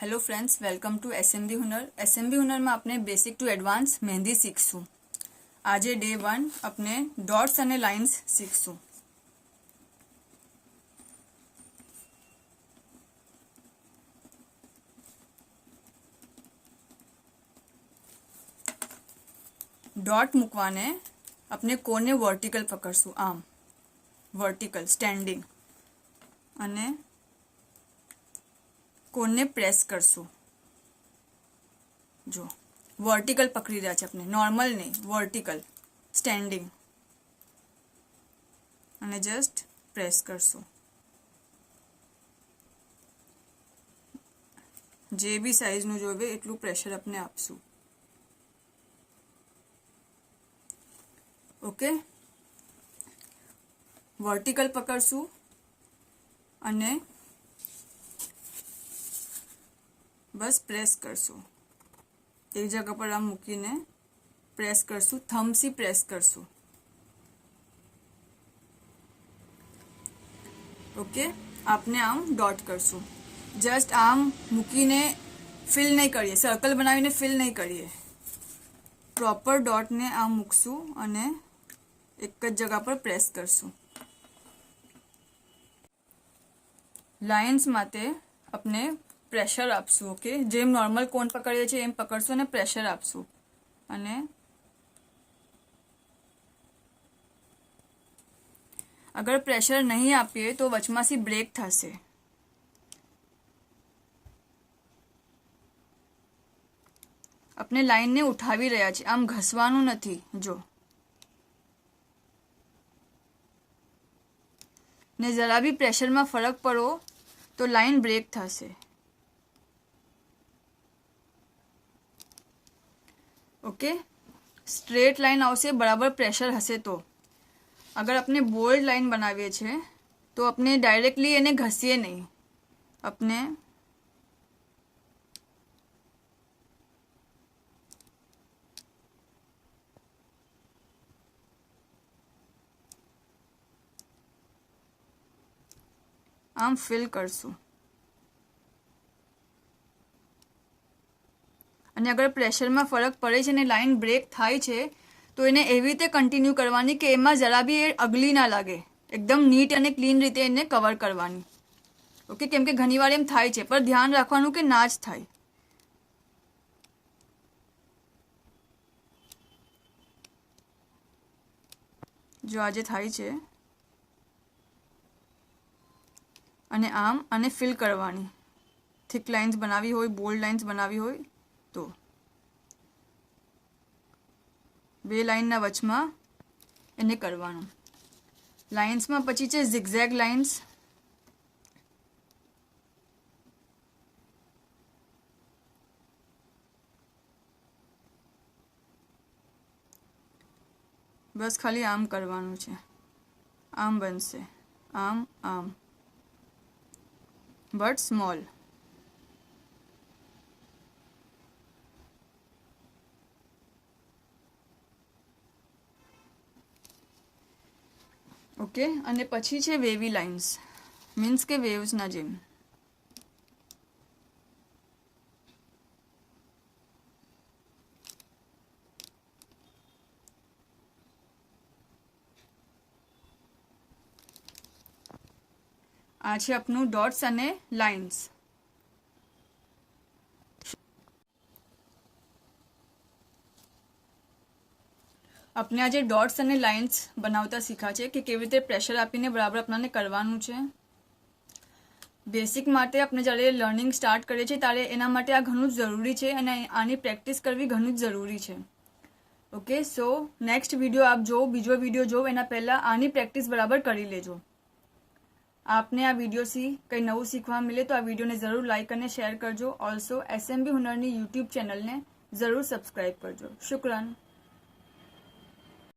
Hello friends, welcome to SMB Hunar. SMB Hunar में अपने basic to advance mehndi सीखशू। आज डे 1 अपने डॉट्स अने लाइन्स सीखशू। डॉट मूकवाने अपने कोने वर्टिकल पकड़शू, आम वर्टिकल स्टेन्डिंग, अने कोने प्रेस करशू। जो वर्टिकल पकड़ी रहा है अपने, नॉर्मल नहीं, वर्टिकल स्टेन्डिंग, अने जस्ट प्रेस करशू। जे बी साइज नु जोवे एटलू प्रेशर अपने आपशू। ओके, वर्टिकल पकड़शू अने बस प्रेस करशू। एक जगह पर आम मूकीने प्रेस करशू, थम्बथी प्रेस करशू। ओके, आपने आम डॉट करशू। जस्ट आम मूकीने फिल नहीं करिए, सर्कल बनावीने फिल नहीं करिए, प्रॉपर डॉट ने आम मूकशू अने एक ज जगह पर प्रेस करशू। लाइन्स माटे अपने प्रेशर आपशू। ओके, जेम नॉर्मल कोन पकड़ीए छे एम पकड़शू अने प्रेशर आपशू। अने अगर प्रेशर नहीं आपीए तो वचमांथी ब्रेक थशे। अपने लाइन ने उठावी रह्या छे, आम घसवानुं नथी। जो ने जरा भी प्रेशर में फरक पड़ो तो लाइन ब्रेक थशे। ओके, स्ट्रेट लाइन आवशे, बराबर प्रेशर हशे तो। अगर अपने बोल्ड लाइन बनावीए छे तो अपने डायरेक्टली एने घसीए नहीं, अपने आम फिल करशू। અને અગર પ્રેશરમાં ફરક પડે છે અને લાઈન બ્રેક થાય છે તો એને એવી રીતે કન્ટિન્યુ કરવાની કે એમાં જરા બી એ અગલી ના લાગે, એકદમ નીટ અને ક્લીન રીતે એને કવર કરવાની। ઓકે, કેમ કે ઘણીવાર એમ થાય છે, પણ ધ્યાન રાખવાનું કે ના જ થાય। જો આજે થાય છે અને આમ અને ફિલ કરવાની। થિક લાઇન્સ બનાવી હોય, બોલ્ડ લાઇન્સ બનાવી હોય તો બે લાઇનના વચમાં એને કરવાનું। લાઇન્સમાં પછી છે ઝિગઝેગ લાઇન્સ। બસ ખાલી આમ કરવાનું છે, આમ બનશે, આમ આમ, બટ સ્મોલ। ओके, અને પછી છે વેવી લાઇન્સ, મીન્સ કે વેવ્સના જેમ। આ છે આપનું ડોટ્સ અને લાઇન્સ। अपने आज डॉट्स અને લાઇન્સ બનાવતા શીખા છે કે કેવી રીતે પ્રેશર આપીને બરાબર આપણાને કરવાનું છે। બેસિક માટે આપણે જ્યારે લર્નિંગ સ્ટાર્ટ કરીએ છીએ ત્યારે એના માટે આ ઘણું જ જરૂરી છે અને આની પ્રેક્ટિસ કરવી ઘણી જ જરૂરી છે। ઓકે, સો નેક્સ્ટ વિડીયો આપ જો, બીજો વિડીયો જો એના પહેલાં આની પ્રેક્ટિસ બરાબર કરી લેજો। આપને આ વિડીયોથી કંઈ નવું શીખવા મળે તો આ વિડીયોને જરૂર લાઇક અને શેર કરજો। ઓલ્સો એસએમબી હુનરની યુટ્યુબ ચેનલને જરૂર સબસ્ક્રાઈબ કરજો। શુક્રન।